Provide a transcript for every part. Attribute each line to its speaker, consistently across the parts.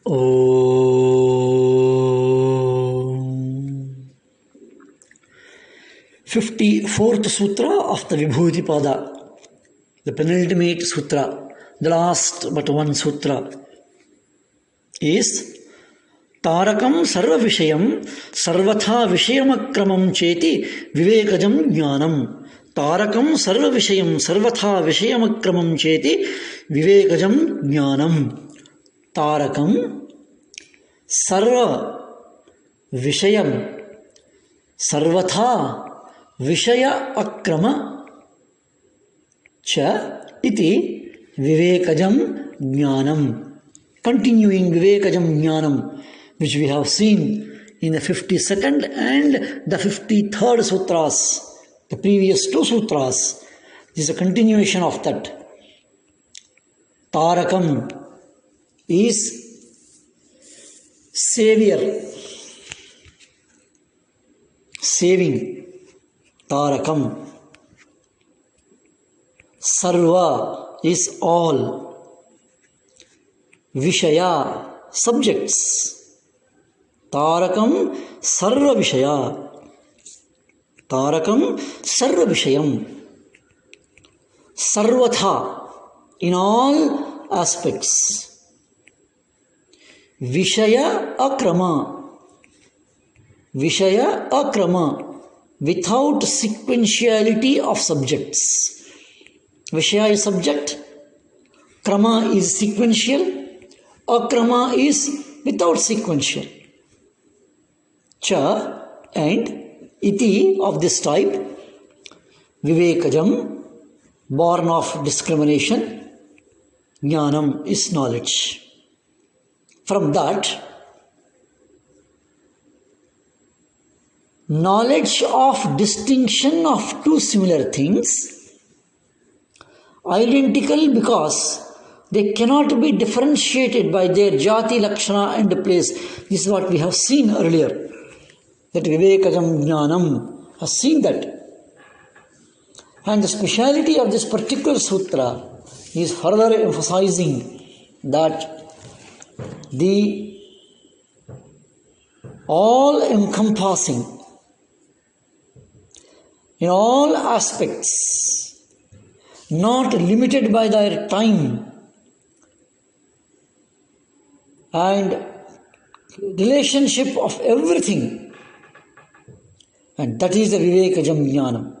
Speaker 1: Om. 54th Sutra of the Vibhuti Pada, the penultimate sutra, the last but one sutra, is Tarakam Sarva Vishayam Sarvatha Vishayamakramam Cheti Vivekajam Jnanam. Tarakam Sarva Vishayam Sarvatha Vishayamakramam Cheti Vivekajam Jnanam. Tarakam Sarva Vishayam Sarvatha Vishaya Akrama Cha Iti Vivekajam Jnanam. Continuing Vivekajam Jnanam, which we have seen in the 52nd and the 53rd sutras, the previous two sutras. This is a continuation of that. Tarakam is savior, saving. Tarakam. Sarva is all. Vishaya, subjects. Tarakam Sarva Vishaya. Tarakam Sarva Vishayam. Sarvatha, in all aspects. Vishaya Akrama. Vishaya Akrama, without sequentiality of subjects. Vishaya is subject, Krama is sequential, Akrama is without sequential. Cha and iti of this type, Vivekajam, born of discrimination, Jnanam is knowledge. From that, knowledge of distinction of two similar things, identical because they cannot be differentiated by their jati, lakshana and place. This is what we have seen earlier. That Vivekajam Jnanam has seen that. And the speciality of this particular sutra is further emphasizing that the all-encompassing, in all aspects, not limited by their time and relationship of everything, and that is the Vivekajam Jnanam.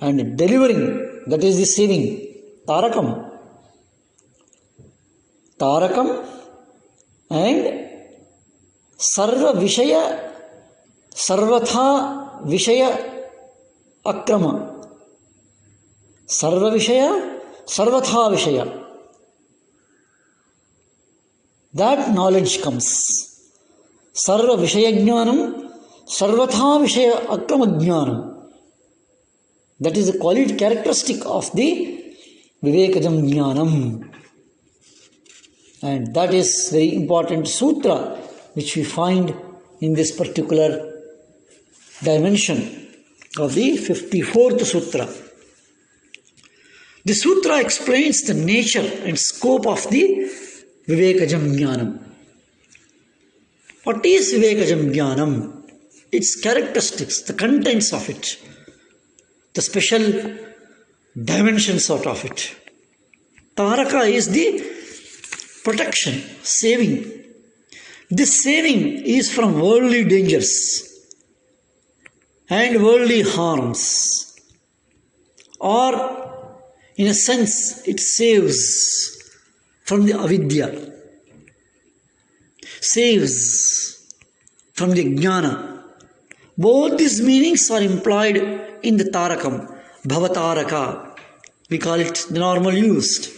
Speaker 1: And delivering, that is the saving, Tarakam. Tarakam and Sarva Vishaya, Sarvatha Vishaya Akrama. Sarva Vishaya, Sarvatha Vishaya. That knowledge comes. Sarva Vishaya Jnanam, Sarvatha Vishaya Akrama Jnanam. That is the quality, characteristic of the Vivekajam Jnanam. And that is very important sutra which we find in this particular dimension of the 54th sutra. The sutra explains the nature and scope of the Vivekajam Jnanam. What is Vivekajam Jnanam? Its characteristics, the contents of it, the special dimensions out of it. Taraka is the protection, saving. This saving is from worldly dangers and worldly harms. Or, in a sense, it saves from the avidya, saves from the jnana. Both these meanings are implied in the tarakam, bhavataraka. We call it the normal used.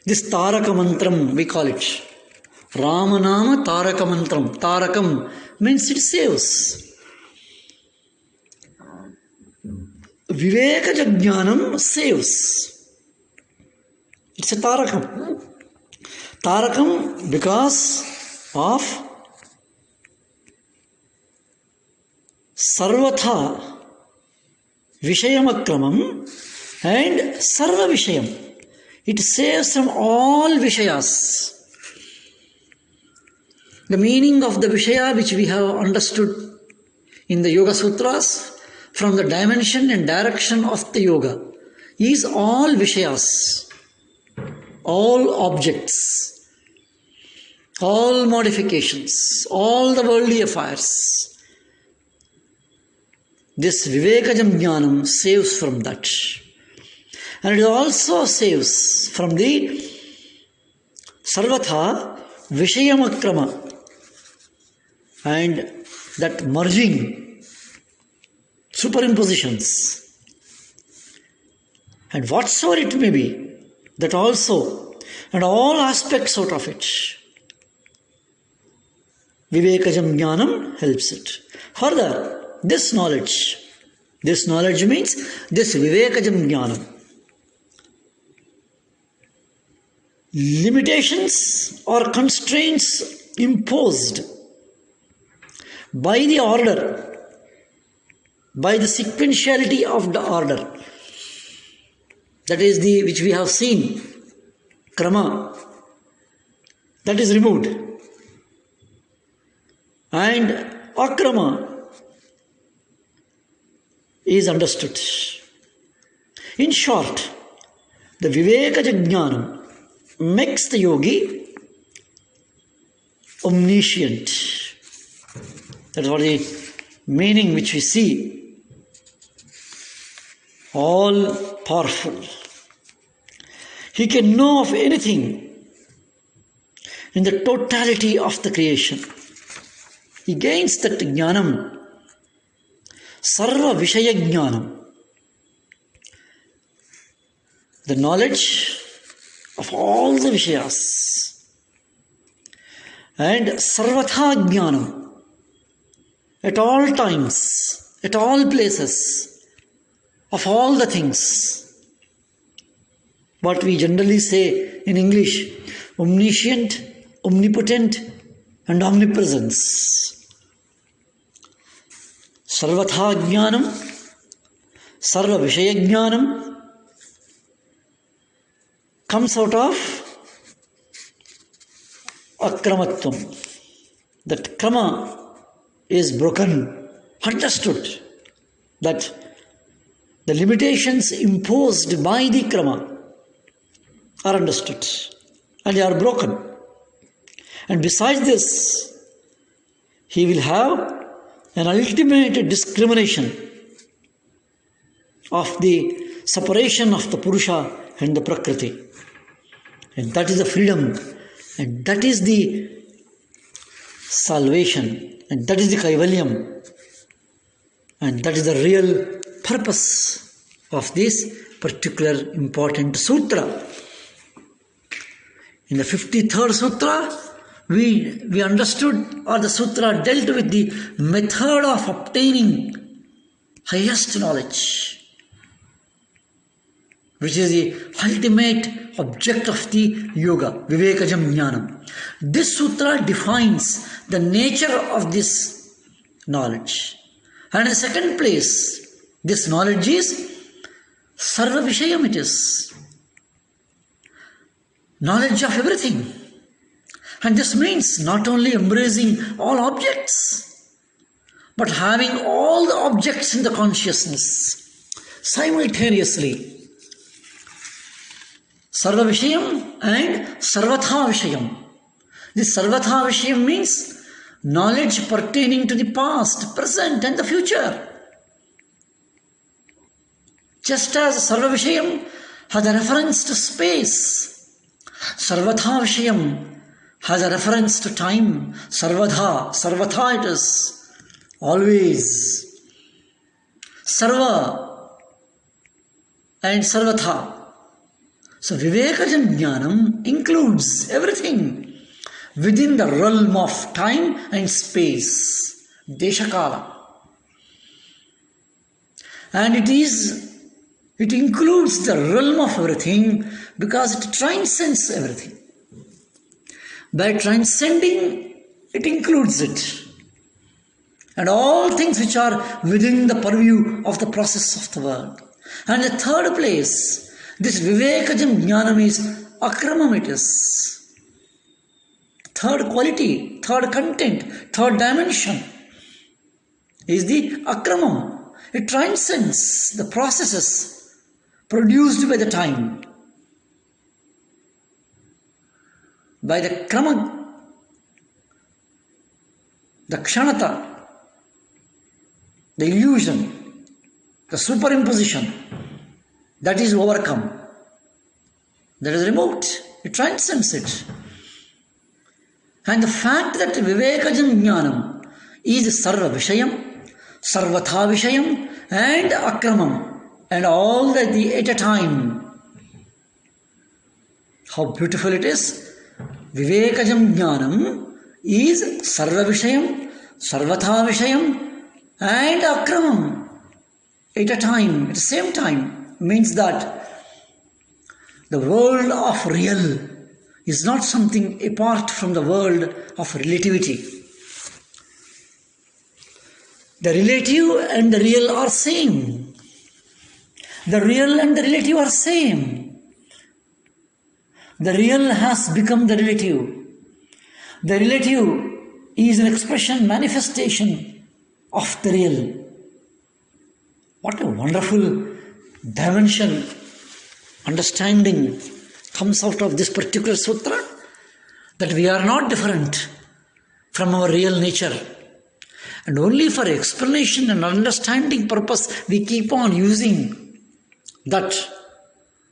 Speaker 1: This taraka mantram, we call it Ramanama taraka mantram. Tarakam means it saves. Vivekaja jnanam saves. It's a tarakam. Tarakam because of sarvatha vishayam akramam and sarva vishayam. It saves from all Vishayas. The meaning of the Vishaya which we have understood in the Yoga Sutras from the dimension and direction of the Yoga is all Vishayas, all objects, all modifications, all the worldly affairs. This Vivekajam Jnanam saves from that. And it also saves from the Sarvatha Vishayamakrama and that merging, superimpositions. And whatsoever it may be, that also, and all aspects out of it. Vivekajam Jnanam helps it. Further, this knowledge means this Vivekajam Jnanam. Limitations or constraints imposed by the order, by the sequentiality of the order, that is the which we have seen, krama, that is removed, and akrama is understood. In short, the Vivekaja Jnanam makes the yogi omniscient. That is what the meaning which we see. All powerful. He can know of anything in the totality of the creation. He gains that jnanam, sarva vishaya jnanam, the knowledge of all the vishayas, and sarvatha jnanam, at all times, at all places, of all the things. What we generally say in English, omniscient, omnipotent, and omnipresence. Sarvatha jnanam, sarva vishaya jnanam comes out of akramatvam. That krama is broken, understood, that the limitations imposed by the krama are understood and they are broken. And besides this, he will have an ultimate discrimination of the separation of the Purusha and the Prakriti. And that is the freedom, and that is the salvation, and that is the Kaivalyam, and that is the real purpose of this particular important sutra. In the 53rd sutra, we understood, or the sutra dealt with the method of obtaining highest knowledge, which is the ultimate object of the yoga, Vivekajam Jnanam. This sutra defines the nature of this knowledge. And in the second place, this knowledge is Sarva Vishayam, it is knowledge of everything. And this means not only embracing all objects, but having all the objects in the consciousness simultaneously. Sarva Vishayam and Sarvatha Vishayam. This Sarvatha Vishayam means knowledge pertaining to the past, present and the future. Just as Sarva Vishayam has a reference to space, Sarvatha Vishayam has a reference to time. Sarvatha it is, always. Sarva and Sarvatha. So Vivekajam Jnanam includes everything within the realm of time and space, Deshakala. And it includes the realm of everything because it transcends everything. By transcending, it includes it. And all things which are within the purview of the process of the world. And the third place, This Vivekajam Jnanam is akramam, it is. Third quality, third content, third dimension is the akramam. It transcends the processes produced by the time, by the krama, the kshanata, the illusion, the superimposition. That is overcome. That is removed. It transcends it. And the fact that Vivekajam Jnanam is Sarva Vishayam, Sarvatha Vishayam, and Akramam, and all that at a time. How beautiful it is. Vivekajam Jnanam is Sarva Vishayam, Sarvatha Vishayam, and Akramam at a time, at the same time. Means that the world of real is not something apart from the world of relativity. The relative and the real are same. The real and the relative are same. The real has become the relative. The relative is an expression, manifestation of the real. What a wonderful dimension, understanding comes out of this particular sutra, that we are not different from our real nature. And only for explanation and understanding purpose we keep on using that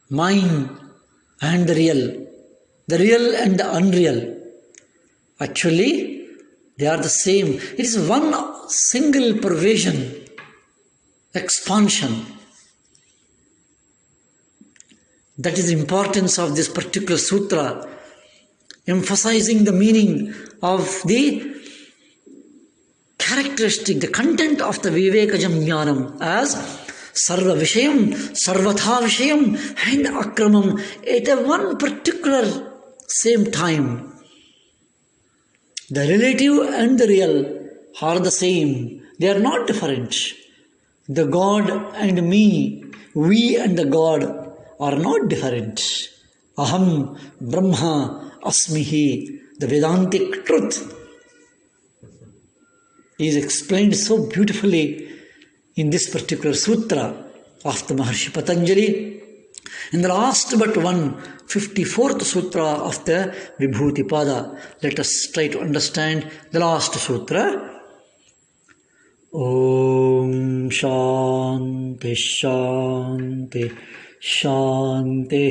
Speaker 1: mine and the real and the unreal. Actually, they are the same. It is one single pervasion, expansion. That is the importance of this particular sutra, emphasizing the meaning of the characteristic, the content of the Vivekajam Jnanam as Sarva Vishayam, Sarvatha Vishayam, and Akramam at a one particular same time. The relative and the real are the same. They are not different. The God and me, we and the God are not different. Aham Brahma Asmihi, the Vedantic truth, is explained so beautifully in this particular sutra of the Maharshi Patanjali, in the last but 154th sutra of the Vibhuti Pada. Let us try to understand the last sutra. Om Shanti Shanti Shanti.